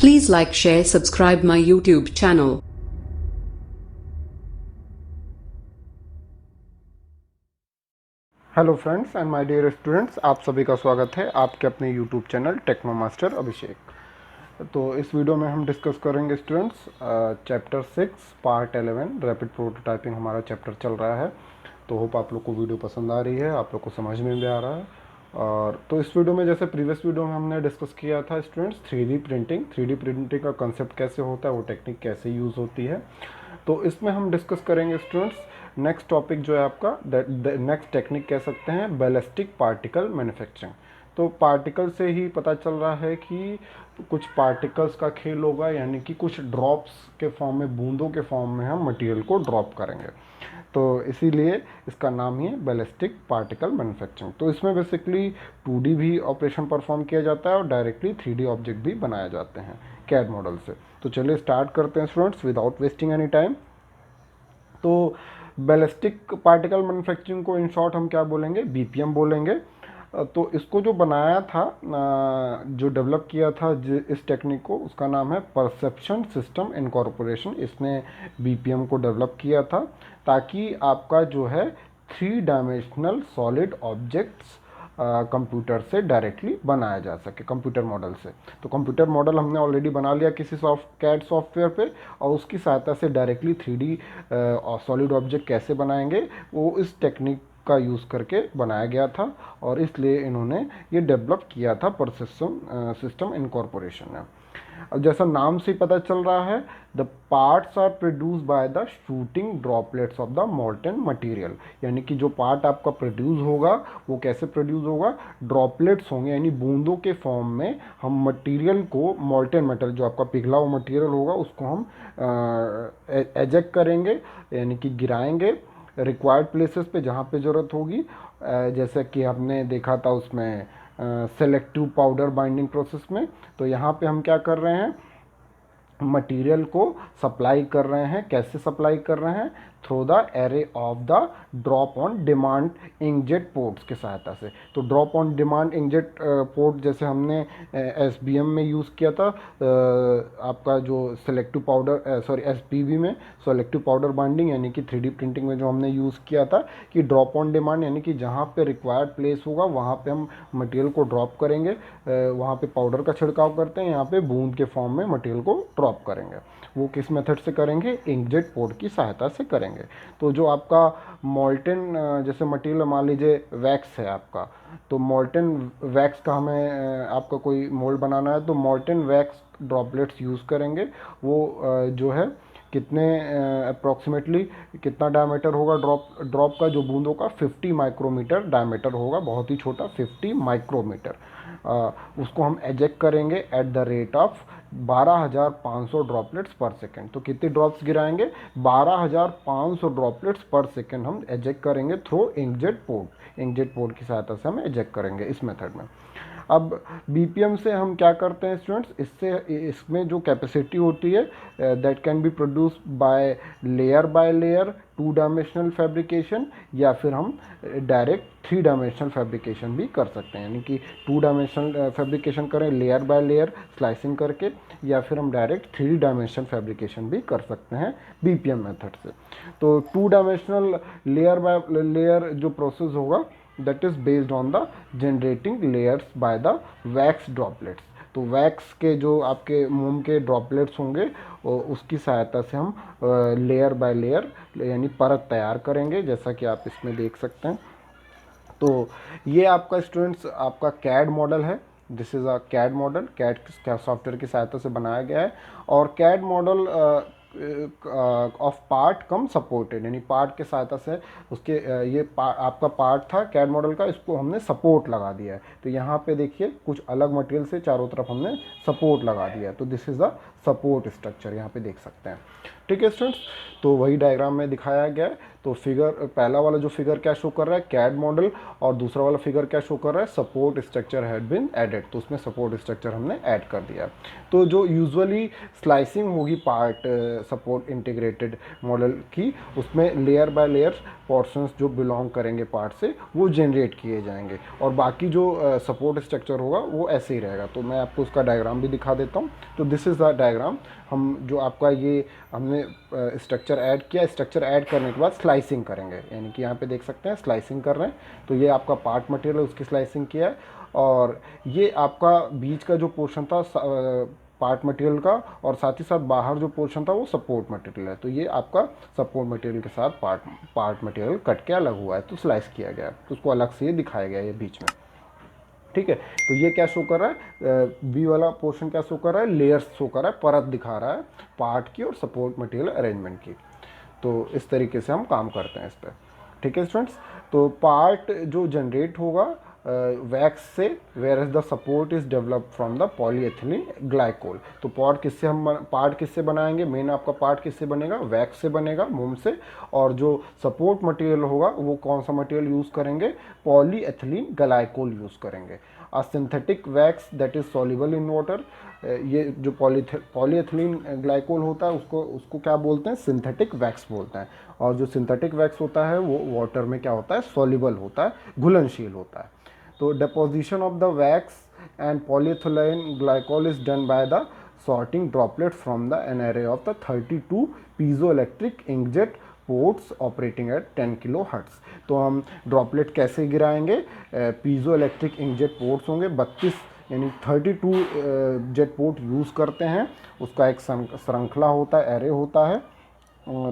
Please like, share, subscribe my YouTube channel. Hello friends and my dear students, आप सभी का स्वागत है आपके अपने YouTube channel techno master Abhishek. तो इस वीडियो में हम डिस्कस करेंगे students chapter 6 part 11 rapid prototyping हमारा चैप्टर चल रहा है। तो होप आप लोग को वीडियो पसंद आ रही है, आप लोग को समझ में भी आ रहा है। और तो इस वीडियो में जैसे प्रीवियस वीडियो में हमने डिस्कस किया था स्टूडेंट्स 3D प्रिंटिंग का कंसेप्ट कैसे होता है, वो टेक्निक कैसे यूज़ होती है। तो इसमें हम डिस्कस करेंगे स्टूडेंट्स नेक्स्ट टॉपिक जो है आपका नेक्स्ट टेक्निक कह सकते हैं बैलिस्टिक पार्टिकल मैन्युफैक्चरिंग। तो पार्टिकल से ही पता चल रहा है कि कुछ पार्टिकल्स का खेल होगा, यानी कि कुछ ड्रॉप्स के फॉर्म में, बूंदों के फॉर्म में हम मटेरियल को ड्रॉप करेंगे। तो इसीलिए इसका नाम ही है बैलिस्टिक पार्टिकल मैन्युफैक्चरिंग। तो इसमें बेसिकली 2D भी ऑपरेशन परफॉर्म किया जाता है और डायरेक्टली 3D ऑब्जेक्ट भी बनाए जाते हैं कैड मॉडल से। तो चलिए स्टार्ट करते हैं students without wasting any time. तो बैलिस्टिक पार्टिकल मैन्युफैक्चरिंग को इन शॉर्ट हम क्या बोलेंगे, बीपीएम बोलेंगे। तो इसको जो बनाया था, जो डेवलप किया था इस टेक्निक को, उसका नाम है परसेप्शन सिस्टम इनकॉर्पोरेशन। इसने बीपीएम को डेवलप किया था ताकि आपका जो है 3 डायमेंशनल सॉलिड ऑब्जेक्ट्स कंप्यूटर से डायरेक्टली बनाया जा सके, कंप्यूटर मॉडल से। तो कंप्यूटर मॉडल हमने ऑलरेडी बना लिया किसी कैड सॉफ्टवेयर पे, और उसकी सहायता से डायरेक्टली 3D सॉलिड ऑब्जेक्ट कैसे बनाएंगे, वो इस टेक्निक का यूज़ करके बनाया गया था। और इसलिए इन्होंने ये डेवलप किया था परसेप्शन सिस्टम इनकॉर्पोरेशन ने। अब जैसा नाम से पता चल रहा है, the parts are produce by the shooting droplets of the molten material. यानी कि जो पार्ट आपका प्रोड्यूस होगा वो कैसे प्रोड्यूस होगा, ड्रॉपलेट्स होंगे, यानी बूंदों के फॉर्म में हम मटेरियल को, मोल्टन मेटल जो आपका पिघला हुआ मटेरियल होगा, उसको हम एजेक्ट करेंगे, यानी कि गिराएंगे रिक्वायर्ड प्लेसेस पे जहाँ पे ज़रूरत होगी। जैसे कि हमने देखा था उसमें सेलेक्टिव पाउडर बाइंडिंग प्रोसेस में। तो यहाँ पे हम क्या कर रहे हैं, मटेरियल को सप्लाई कर रहे हैं। कैसे सप्लाई कर रहे हैं, through the array of the drop on demand inkjet ports की सहायता से। तो drop on demand inkjet port जैसे हमने एसबीएम में यूज़ किया था, आपका जो सेलेक्टिव पाउडर एसपीबी में सेलेक्टिव पाउडर बाइंडिंग, यानी कि 3D प्रिंटिंग में जो हमने यूज़ किया था कि ड्रॉप ऑन डिमांड, यानी कि जहाँ पे रिक्वायर्ड प्लेस होगा वहाँ पे हम मटेरियल को ड्रॉप करेंगे, वहाँ पे पाउडर का छिड़काव करते हैं, यहाँ पे बूंद के फॉर्म में मटेरियल को ड्रॉप करेंगे। वो किस मेथड से करेंगे, इंकजेट पोर्ट की सहायता से करेंगे। तो जो आपका मोल्टन जैसे मटेरियल मान लीजिए वैक्स है आपका, तो मोल्टन वैक्स का हमें आपका कोई मोल्ड बनाना है, तो मोल्टन वैक्स ड्रॉपलेट्स यूज़ करेंगे। वो जो है कितने अप्रॉक्सीमेटली कितना डायमीटर होगा ड्रॉप का, जो बूंदों का 50 माइक्रोमीटर डायमीटर होगा, बहुत ही छोटा 50 माइक्रोमीटर। उसको हम एजेक्ट करेंगे at the rate of 12,500 droplets पर सेकेंड। तो कितने ड्रॉप्स गिराएंगे, 12,500 ड्रॉपलेट्स पर सेकेंड हम एजेक्ट करेंगे थ्रू इंकजेट पोर्ट की सहायता से हम एजेक्ट करेंगे इस मेथड में। अब बीपीएम से हम क्या करते हैं स्टूडेंट्स, इसमें जो कैपेसिटी होती है that can be produce by layer 2 dimensional fabrication, या फिर हम डायरेक्ट 3 डायमेंशनल फैब्रिकेशन भी कर सकते हैं। यानी कि 2 डायमेंशनल फैब्रिकेशन करें लेयर बाय लेयर स्लाइसिंग करके, या फिर हम डायरेक्ट 3 डायमेंशनल फैब्रिकेशन भी कर सकते हैं बीपीएम मेथड से। तो 2 डायमेंशनल लेयर बाय लेयर जो प्रोसेस होगा, that is based on the generating layers by the wax droplets। तो वैक्स के जो आपके मोम के ड्रॉपलेट्स होंगे, उसकी सहायता से हम लेयर बाय लेयर यानी परत तैयार करेंगे, जैसा कि आप इसमें देख सकते हैं। तो ये आपका स्टूडेंट्स आपका कैड मॉडल है। This is a CAD model, CAD software की सहायता से बनाया गया है। और CAD model of part cum supported, यानी पार्ट के सहायता से उसके आपका पार्ट था कैड मॉडल का, इसको हमने सपोर्ट लगा दिया है। तो यहाँ पे देखिए कुछ अलग मटेरियल से चारों तरफ हमने सपोर्ट लगा दिया है। तो this is the support structure, यहाँ पे देख सकते हैं। ठीक है स्टूडेंट्स, तो वही डायग्राम में दिखाया गया है। तो फिगर, पहला वाला जो फिगर क्या शो कर रहा है, कैड मॉडल, और दूसरा वाला फिगर क्या शो कर रहा है, support structure had been added. तो उसमें सपोर्ट स्ट्रक्चर हमने ऐड कर दिया। तो जो यूजुअली स्लाइसिंग होगी पार्ट सपोर्ट इंटीग्रेटेड मॉडल की, उसमें लेयर बाय लेयर पोर्शंस जो बिलोंग करेंगे पार्ट से वो जनरेट किए जाएंगे, और बाकी जो सपोर्ट स्ट्रक्चर होगा वो ऐसे ही रहेगा। तो मैं आपको उसका डायग्राम भी दिखा देता हूँ। तो दिस इज़ द डायग्राम। हम जो आपका ये हमने स्ट्रक्चर ऐड किया, स्ट्रक्चर ऐड करने के बाद स्लाइसिंग करेंगे, यानी कि यहाँ पे देख सकते हैं स्लाइसिंग कर रहे हैं। तो ये आपका पार्ट मटेरियल है, उसकी स्लाइसिंग किया है, और ये आपका बीच का जो पोर्शन था पार्ट मटेरियल का, और साथ ही साथ बाहर जो पोर्शन था वो सपोर्ट मटेरियल है। तो ये आपका सपोर्ट मटेरियल के साथ पार्ट मटेरियल कट के अलग हुआ है, तो स्लाइस किया गया है, तो उसको अलग से दिखाया गया है ये बीच में। ठीक है, तो ये क्या शो कर रहा है, बी वाला पोर्शन क्या शो कर रहा है, लेयर्स शो कर रहा है, परत दिखा रहा है पार्ट की और सपोर्ट मटेरियल अरेंजमेंट की। तो इस तरीके से हम काम करते हैं इस पर। ठीक है स्टूडेंट्स, तो पार्ट जो जनरेट होगा वैक्स से, whereas the support is develop from the polyethylene glycol. तो पार्ट किससे बनाएंगे, मेन आपका पार्ट किससे बनेगा, वैक्स से बनेगा, मोम से। और जो सपोर्ट मटेरियल होगा वो कौन सा मटेरियल यूज़ करेंगे, पॉलीएथिलीन ग्लाइकोल यूज़ करेंगे। अ synthetic wax that is soluble in water, ये जो पॉलीएथिलीन ग्लाइकोल होता है उसको क्या बोलते हैं, सिंथेटिक वैक्स बोलते हैं। और जो सिंथेटिक वैक्स होता है वो वाटर में क्या होता है, सॉल्युबल होता है, घुलनशील होता है। तो deposition of the wax and polyethylene glycol is done by the sorting droplets from the an array of the 32 piezoelectric inkjet ports operating at 10 kilohertz. तो हम ड्रॉपलेट कैसे गिराएंगे, पीजो इलेक्ट्रिक इंकजेट पोर्ट्स होंगे 32, यानी 32 jet port use करते हैं। उसका एक श्रृंखला होता है, एरे होता है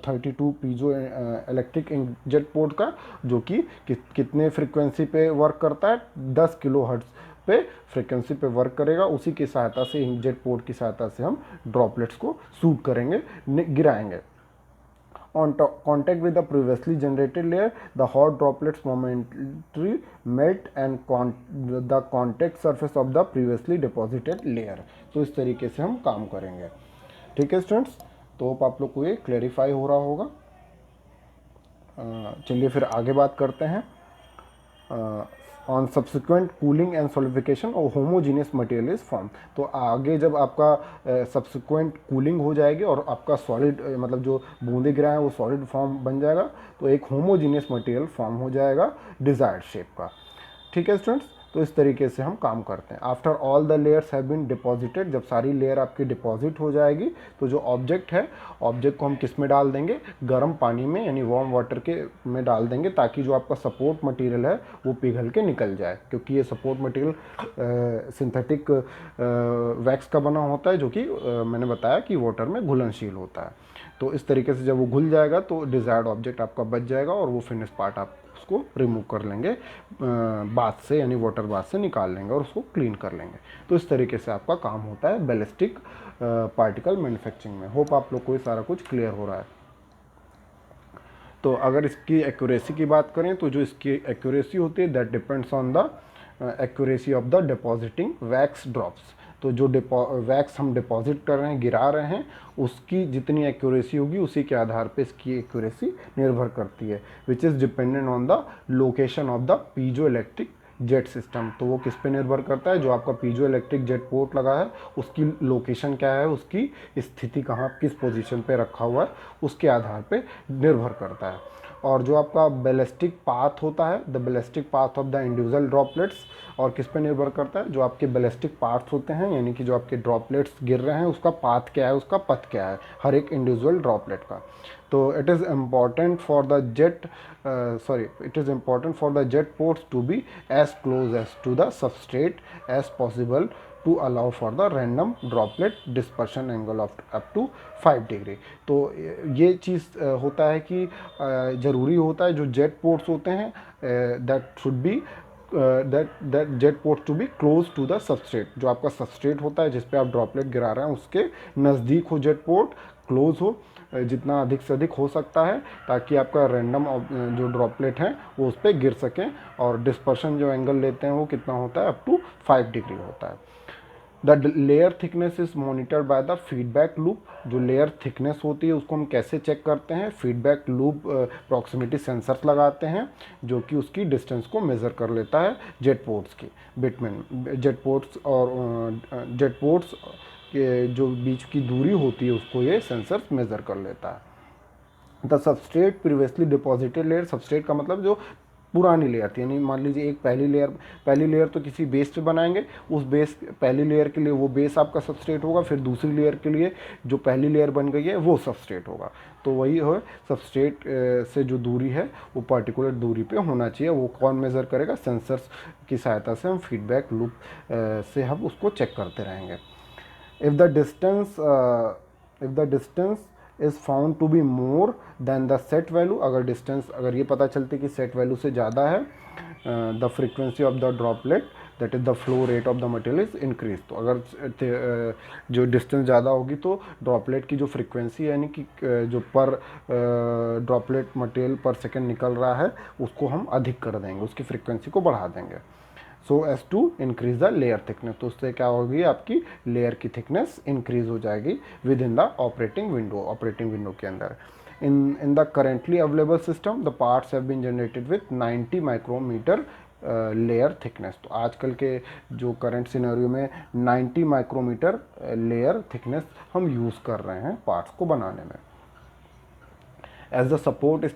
32 पीजो इलेक्ट्रिक इंकजेट पोर्ट का, जो कि कितने फ्रीक्वेंसी पे वर्क करता है, 10 किलो हर्ट्ज पे फ्रीक्वेंसी पे वर्क करेगा। उसी की सहायता से, इंकजेट पोर्ट की सहायता से हम ड्रॉपलेट्स को सूट करेंगे, गिराएंगे। On contact with the previously generated layer, the hot droplets momentarily melt and the contact surface of the previously deposited layer। तो इस तरीके से हम काम करेंगे। ठीक है स्टूडेंट्स, तो होप आप लोग को ये क्लैरिफाई हो रहा होगा। चलिए फिर आगे बात करते हैं। On subsequent cooling and solidification और होमोजीनियस मटेरियल इज फॉर्म। तो आगे जब आपका सब्सिक्वेंट कूलिंग हो जाएगी और आपका सॉलिड मतलब जो बूंदे गिराए हैं वो सॉलिड फॉर्म बन जाएगा, तो एक होमोजीनियस मटेरियल फॉर्म हो जाएगा डिज़ायर्ड शेप का। ठीक है स्टूडेंट्स, तो इस तरीके से हम काम करते हैं। After all the layers have been deposited, जब सारी लेयर आपकी डिपॉजिट हो जाएगी तो जो ऑब्जेक्ट है, ऑब्जेक्ट को हम किस में डाल देंगे, गर्म पानी में, यानी वार्म वाटर के में डाल देंगे, ताकि जो आपका सपोर्ट मटेरियल है वो पिघल के निकल जाए। क्योंकि ये सपोर्ट मटेरियल सिंथेटिक वैक्स का बना होता है, जो कि मैंने बताया कि वाटर में घुलनशील होता है। तो इस तरीके से जब वो घुल जाएगा तो डिज़ायर्ड ऑब्जेक्ट आपका बच जाएगा, और वो फिनिश पार्ट आप उसको रिमूव कर लेंगे बाथ से, यानी वाटर बाथ से निकाल लेंगे और उसको क्लीन कर लेंगे। तो इस तरीके से आपका काम होता है बैलिस्टिक पार्टिकल मैन्युफैक्चरिंग में। होप आप लोग को ये सारा कुछ क्लियर हो रहा है। तो अगर इसकी एक्यूरेसी की बात करें तो जो इसकी एक्यूरेसी होती है that depends on the accuracy of the depositing wax drops. तो जो वैक्स हम डिपॉजिट कर रहे हैं, गिरा रहे हैं, उसकी जितनी एक्यूरेसी होगी उसी के आधार पे इसकी एक्यूरेसी निर्भर करती है, which is dependent on the location of the piezo electric jet system. तो वो किस पे निर्भर करता है, जो आपका पीजो इलेक्ट्रिक जेट पोर्ट लगा है उसकी लोकेशन क्या है, उसकी स्थिति कहाँ, किस पोजीशन पे रखा हुआ है, उसके आधार पे निर्भर करता है। और जो आपका बैलिस्टिक पाथ होता है, the ballistic path of the individual droplets, और किस पे निर्भर करता है, जो आपके बैलिस्टिक पाथ्स होते हैं, यानी कि जो आपके ड्रॉपलेट्स गिर रहे हैं उसका पाथ क्या है, उसका पथ क्या है, हर एक इंडिविजुअल ड्रॉपलेट का। तो it is important for the jet ports to be as close as to the substrate as possible to allow for the random droplet dispersion angle of up to 5 degree. तो ये चीज़ होता है कि ज़रूरी होता है जो जेट पोर्ट्स होते हैं that should be that jet port to be close to the substrate. जो आपका सबस्ट्रेट होता है जिस पे आप ड्रॉपलेट गिरा रहे हैं उसके नज़दीक हो जेट पोर्ट, क्लोज हो, जितना अधिक से अधिक हो सकता है, ताकि आपका रैंडम जो ड्रॉपलेट हैं वो उस पर गिर सकें। और डिस्पर्शन जो एंगल लेते हैं वो कितना होता है, अप टू 5 डिग्री होता है। The layer thickness is monitored by the feedback loop. जो लेयर थिकनेस होती है उसको हम कैसे चेक करते हैं, फीडबैक लूप प्रॉक्सिमिटी सेंसर्स लगाते हैं जो कि उसकी डिस्टेंस को मेज़र कर लेता है जेट पोर्ट्स की बिटवीन जेट पोर्ट्स के जो बीच की दूरी होती है उसको ये सेंसर्स मेज़र कर लेता है। The substrate previously deposited layer, substrate का मतलब जो पुरानी लेयर थी, यानी मान लीजिए एक पहली लेयर तो किसी बेस पे बनाएंगे, उस बेस पहली लेयर के लिए वो बेस आपका सबस्ट्रेट होगा, फिर दूसरी लेयर के लिए जो पहली लेयर बन गई है वो सबस्ट्रेट होगा। तो वही है सबस्ट्रेट से जो दूरी है वो पर्टिकुलर दूरी पे होना चाहिए। वो कौन मेज़र करेगा, सेंसर्स की सहायता से हम फीडबैक लूप से हम उसको चेक करते रहेंगे। If the distance is found to be more than the set value, अगर ये पता चलती कि सेट वैल्यू से ज़्यादा है, the frequency of the droplet that is the flow rate of the material is increase. तो अगर जो डिस्टेंस ज़्यादा होगी तो ड्रॉपलेट की जो फ्रीक्वेंसी यानी कि जो पर ड्रॉपलेट मटेरियल पर सेकेंड निकल रहा है उसको हम अधिक कर देंगे, उसकी फ्रीक्वेंसी को बढ़ा देंगे, so as to increase the layer thickness. तो उससे क्या होगी, आपकी लेयर की थिकनेस इंक्रीज हो जाएगी within the operating window के अंदर। In the currently available system the parts have been generated with 90 micrometer layer thickness. तो आजकल के जो करंट सिनेरियो में 90 माइक्रोमीटर लेयर थिकनेस हम यूज़ कर रहे हैं पार्ट्स को बनाने में। As the support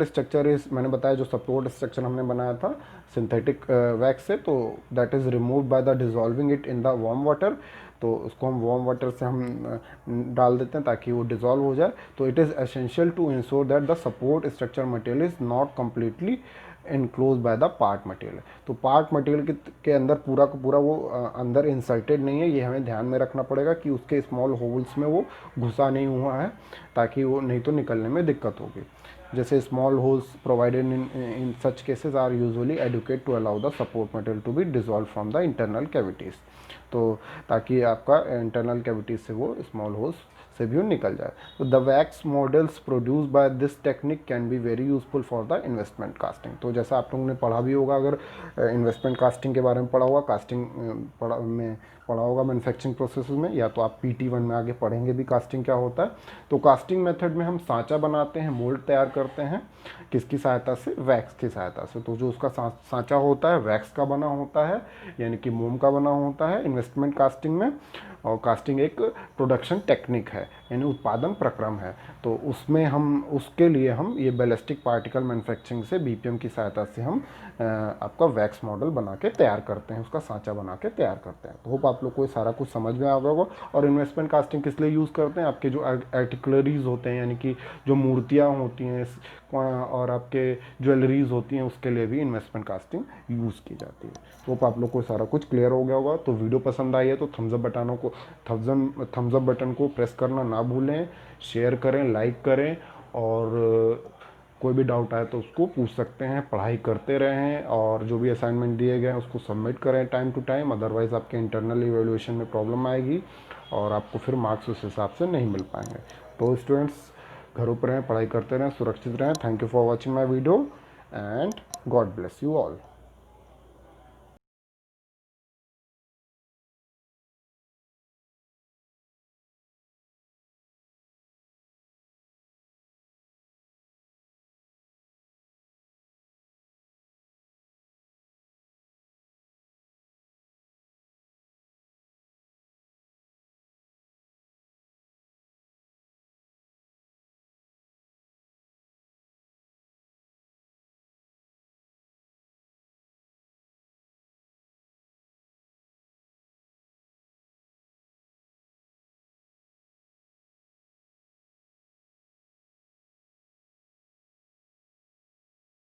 structure is मैंने बताया जो सपोर्ट स्ट्रक्चर हमने बनाया था सिंथेटिक वैक्स से, तो that is remove by the dissolving it in the warm water. तो उसको हम वार्म वाटर से हम डाल देते हैं ताकि वो डिज़ोल्व हो जाए। तो it is essential to ensure that the support structure material is not completely enclose by the part material. तो पार्ट मटेरियल के अंदर पूरा का पूरा वो अंदर इंसर्टेड नहीं है, ये हमें ध्यान में रखना पड़ेगा कि उसके स्मॉल होल्स में वो घुसा नहीं हुआ है, ताकि वो नहीं तो निकलने में दिक्कत होगी। जैसे small holes provided in such cases are usually adequate to allow the support material to be dissolve from the internal cavities. तो ताकि आपका इंटरनल कैविटीज से वो स्मॉल होल्स से भी निकल जाए। तो the wax models produce by this technique can be very useful for the investment casting. तो जैसा आप लोगों ने पढ़ा भी होगा, अगर इन्वेस्टमेंट कास्टिंग के बारे में पढ़ा होगा, कास्टिंग पढ़ा होगा मैन्युफैक्चरिंग प्रोसेस में, या तो आप PT1 में आगे पढ़ेंगे भी कास्टिंग क्या होता है। तो कास्टिंग मेथड में हम सांचा बनाते हैं, मोल्ड तैयार करते हैं, किसकी सहायता से, वैक्स की सहायता से। तो जो उसका सांचा होता है वैक्स का बना होता है, यानी कि मोम का बना होता है इन्वेस्टमेंट कास्टिंग में। और कास्टिंग एक प्रोडक्शन टेक्निक है, यानी उत्पादन प्रक्रम है। तो उसमें हम उसके लिए हम ये बैलिस्टिक पार्टिकल मैन्युफैक्चरिंग से BPM की सहायता से हम आपका वैक्स मॉडल बना के तैयार करते हैं, उसका सांचा बना के तैयार करते हैं। तो होप आप लोग को सारा कुछ समझ में आ गया होगा। और इन्वेस्टमेंट कास्टिंग किस लिए यूज़ करते हैं, आपके जो आर्टिकुलरीज होते हैं, यानी कि जो मूर्तियाँ होती हैं और आपके ज्वेलरीज होती हैं, उसके लिए भी इन्वेस्टमेंट कास्टिंग यूज़ की जाती है। तो होप आप लोग को सारा कुछ क्लियर हो गया होगा। तो वीडियो पसंद आई है तो थम्स अप बटन को प्रेस करना ना भूलें, शेयर करें, लाइक करें, और कोई भी डाउट आए तो उसको पूछ सकते हैं। पढ़ाई करते रहें और जो भी असाइनमेंट दिए गए हैं उसको सबमिट करें टाइम टू टाइम, अदरवाइज़ आपके इंटरनल इवैल्यूएशन में प्रॉब्लम आएगी और आपको फिर मार्क्स उस हिसाब से नहीं मिल पाएंगे। तो स्टूडेंट्स घरों पर रहें, पढ़ाई करते रहें, सुरक्षित रहें। Thank you for watching my video and God bless you all.